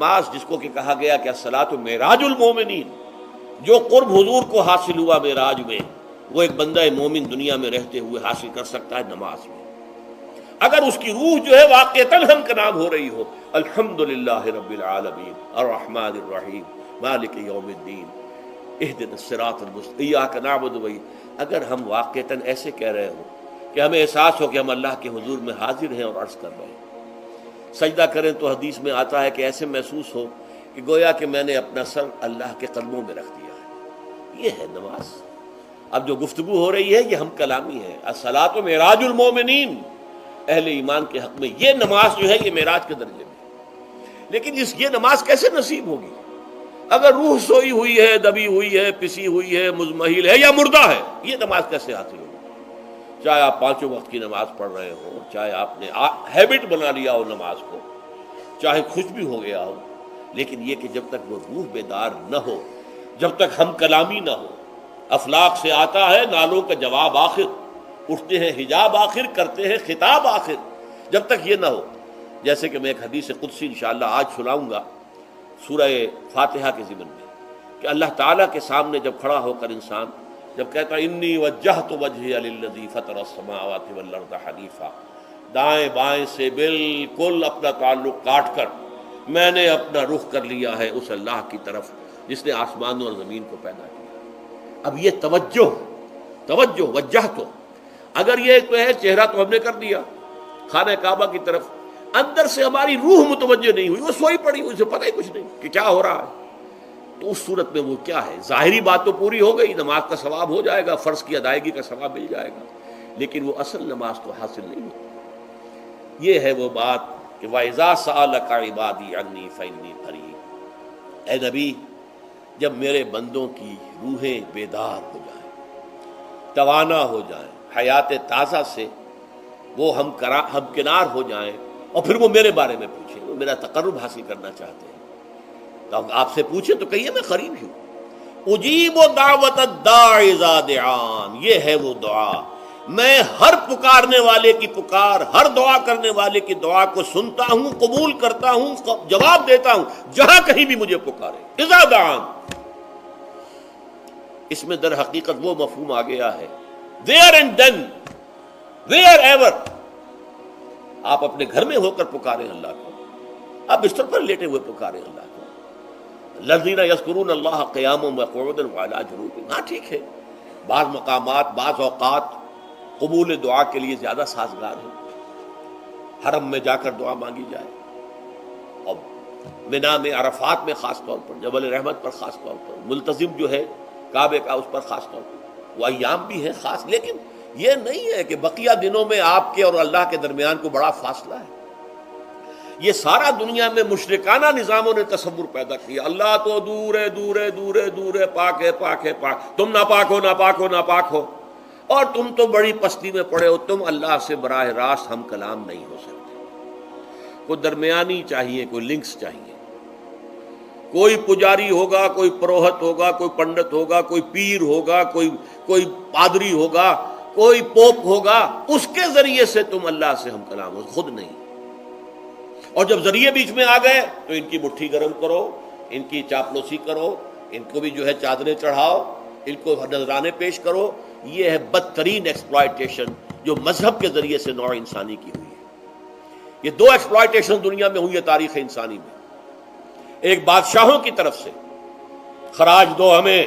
نماز جس کو کہ کہا گیا کہ الصلاۃ معراج المومنین، جو قرب حضور کو حاصل ہوا معراج میں، وہ ایک بندہ مومن دنیا میں رہتے ہوئے حاصل کر سکتا ہے نماز میں، اگر اس کی روح جو ہے واقعتاً ہم کا نام ہو رہی ہو الحمدللہ رب العالمین الرحمن الرحیم مالک یوم الدین اہدنا الصراط المستقیم ایاک نعبد و اگر ہم واقعتاً ایسے کہہ رہے ہوں کہ ہمیں احساس ہو کہ ہم اللہ کے حضور میں حاضر ہیں اور عرض کر رہے ہیں، سجدہ کریں تو حدیث میں آتا ہے کہ ایسے محسوس ہو کہ گویا کہ میں نے اپنا سر اللہ کے قدموں میں رکھ دیا ہے، یہ ہے نماز۔ اب جو گفتگو ہو رہی ہے یہ ہم کلامی ہے، الصلاۃ معراج المومنین، اہل ایمان کے حق میں یہ نماز جو ہے یہ معراج کے درجے میں، لیکن یہ نماز کیسے نصیب ہوگی اگر روح سوئی ہوئی ہے، دبی ہوئی ہے، پسی ہوئی ہے، مزمحل ہے یا مردہ ہے؟ یہ نماز کیسے حاصل ہوگی؟ چاہے آپ پانچوں وقت کی نماز پڑھ رہے ہو، چاہے آپ نے ہیبٹ بنا لیا ہو نماز کو، چاہے خوش بھی ہو گیا ہو، لیکن یہ کہ جب تک وہ روح بیدار نہ ہو، جب تک ہم کلامی نہ ہو، افلاق سے آتا ہے نالوں کا جواب آخر، اٹھتے ہیں حجاب آخر، کرتے ہیں خطاب آخر، جب تک یہ نہ ہو، جیسے کہ میں ایک حدیث قدسی انشاءاللہ آج سناؤں گا سورہ فاتحہ کے ضمن میں، کہ اللہ تعالیٰ کے سامنے جب کھڑا ہو کر انسان جب کہتا ہے انی وجہت وجہی للذی فطر السماوات والارض حنیفا، دائیں بائیں سے بالکل اپنا تعلق کاٹ کر میں نے اپنا رخ کر لیا ہے اس اللہ کی طرف جس نے آسمانوں اور زمین کو پیدا کیا۔ اب یہ توجہ وجہت، اگر یہ تو ہے چہرہ تو ہم نے کر دیا خانہ کعبہ کی طرف، اندر سے ہماری روح متوجہ نہیں ہوئی، وہ سوئی پڑی ہوئی، اسے پتہ ہی کچھ نہیں کہ کیا ہو رہا ہے، تو اس صورت میں وہ کیا ہے؟ ظاہری بات تو پوری ہو گئی، نماز کا ثواب ہو جائے گا، فرض کی ادائیگی کا ثواب مل جائے گا، لیکن وہ اصل نماز تو حاصل نہیں ہوتی۔ یہ ہے وہ بات کہ وَإِذَا سَأَلَكَ عِبَادِي عَنِّي فَإِنِّي قَرِيبٌ، اے نبی جب میرے بندوں کی روحیں بیدار ہو جائیں، توانا ہو جائیں، حیات تازہ سے وہ ہم کنار ہو جائیں، اور پھر وہ میرے بارے میں پوچھیں، وہ میرا تقرب حاصل کرنا چاہتے ہیں، تو آپ سے پوچھیں تو کہیے میں قریب ہوں، اجیب دعوت الداع اذا دعان، یہ ہے وہ دعا، میں ہر پکارنے والے کی پکار، ہر دعا کرنے والے کی دعا کو سنتا ہوں، قبول کرتا ہوں، جواب دیتا ہوں جہاں کہیں بھی مجھے پکارے، اذا دعان۔ اس میں در حقیقت وہ مفہوم آ گیا ہے there and then where ever، آپ اپنے گھر میں ہو کر پکاریں اللہ کو، آپ بستر پر لیٹے ہوئے پکاریں اللہ کو، الذین یذکرون اللہ قیاما وقعودا وعلی جنوبہم، ہاں ٹھیک ہے بعض مقامات بعض اوقات قبول دعا کے لیے زیادہ سازگار ہے، حرم میں جا کر دعا مانگی جائے، اور منا میں عرفات میں خاص طور پر، جبل رحمت پر خاص طور پر، ملتزم جو ہے کعبے کا اس پر خاص طور پر، وہ ایام بھی ہیں خاص، لیکن یہ نہیں ہے کہ بقیہ دنوں میں آپ کے اور اللہ کے درمیان کو بڑا فاصلہ ہے۔ یہ سارا دنیا میں مشرکانہ نظاموں نے تصور پیدا کیا، اللہ تو دور ہے دور ہے دور ہے دور ہے، پاک ہے پاک ہے پاک، تم ناپاک ہو ناپاک ہو ناپاک ہو، اور تم تو بڑی پستی میں پڑے ہو، تم اللہ سے براہ راست ہم کلام نہیں ہو سکتے۔ کوئی درمیانی چاہیے، کوئی لنکس چاہیے، کوئی پجاری ہوگا، کوئی پروہت ہوگا، کوئی پنڈت ہوگا، کوئی پیر ہوگا، کوئی پادری ہوگا، کوئی پوپ ہوگا، اس کے ذریعے سے تم اللہ سے ہم کلام ہو، خود نہیں۔ اور جب ذریعے بیچ میں آ گئے تو ان کی مٹھی گرم کرو، ان کی چاپلوسی کرو، ان کو بھی جو ہے چادریں چڑھاؤ، ان کو نذرانے پیش کرو، یہ ہے بدترین ایکسپلائٹیشن جو مذہب کے ذریعے سے نوع انسانی کی ہوئی ہے۔ یہ دو ایکسپلائٹیشن دنیا میں ہوئی ہے تاریخ انسانی میں، ایک بادشاہوں کی طرف سے خراج دو ہمیں،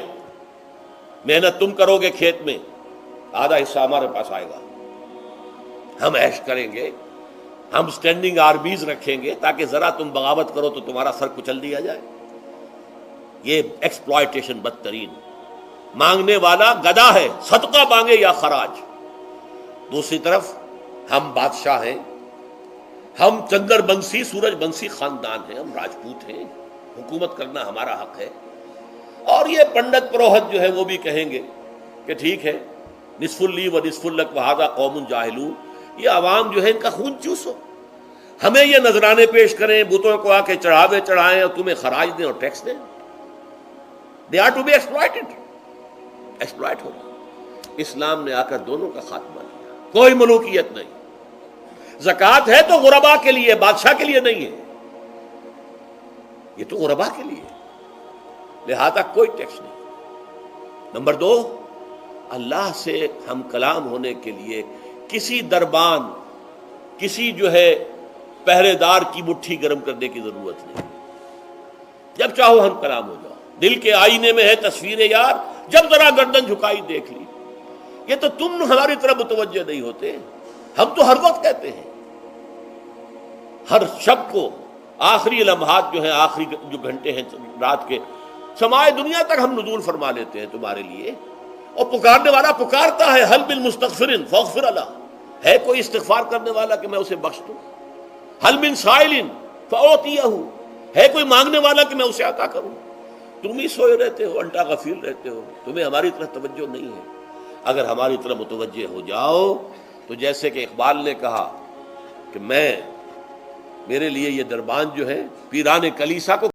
محنت تم کرو گے کھیت میں، آدھا حصہ ہمارے پاس آئے گا، ہم عیش کریں گے، ہم سٹینڈنگ آرمیز رکھیں گے تاکہ ذرا تم بغاوت کرو تو تمہارا سر کچل دیا جائے۔ یہ ایکسپلائٹیشن بدترین، مانگنے والا گدھا ہے، صدقہ مانگے یا خراج۔ دوسری طرف ہم بادشاہ ہیں، ہم چندر بنسی سورج بنسی خاندان ہیں، ہم راجپوت ہیں، حکومت کرنا ہمارا حق ہے، اور یہ پنڈت پروہت جو ہے وہ بھی کہیں گے کہ ٹھیک ہے نصف لی و نصف لک وہذا قوم جاہلون، یہ عوام جو ہے ان کا خون چوسو، ہمیں یہ نذرانے پیش کریں، بتوں کو آ کے چڑھاوے چڑھائیں اور تمہیں خراج دیں اور ٹیکس دیں۔ They are to be exploited, exploit ہوگا۔ اسلام نے آ کر دونوں کا خاتمہ کیا، کوئی ملوکیت نہیں، زکوٰۃ ہے تو غربا کے لیے، بادشاہ کے لیے نہیں ہے۔ یہ تو غربا کے لیے، لہذا کوئی ٹیکس نہیں۔ نمبر 2، اللہ سے ہم کلام ہونے کے لیے کسی دربان، کسی جو ہے پہرے دار کی مٹھی گرم کرنے کی ضرورت نہیں۔ جب چاہو ہم کلام ہو جاؤ، دل کے آئینے میں ہے تصویر یار، جب ذرا گردن جھکائی دیکھ لی۔ یہ تو تم ہماری طرف متوجہ نہیں ہوتے، ہم تو ہر وقت کہتے ہیں، ہر شب کو آخری لمحات جو ہیں، آخری جو گھنٹے ہیں رات کے، سمائے دنیا تک ہم نزول فرما لیتے ہیں تمہارے لیے، اور پکارنے والا پکارتا ہے، حل من مستغفر فاغفر له، ہے کوئی استغفار کرنے والا کہ میں اسے بخش دوں؟ حل من سائل فاعطیہ، ہے کوئی مانگنے والا کہ میں اسے عطا کروں؟ تم ہی سوئے رہتے ہو، الٹا غفیر رہتے ہو، تمہیں ہماری طرف توجہ نہیں ہے۔ اگر ہماری طرف متوجہ ہو جاؤ تو جیسے کہ اقبال نے کہا کہ میرے لیے یہ دربان جو ہے پیران کلیسا کو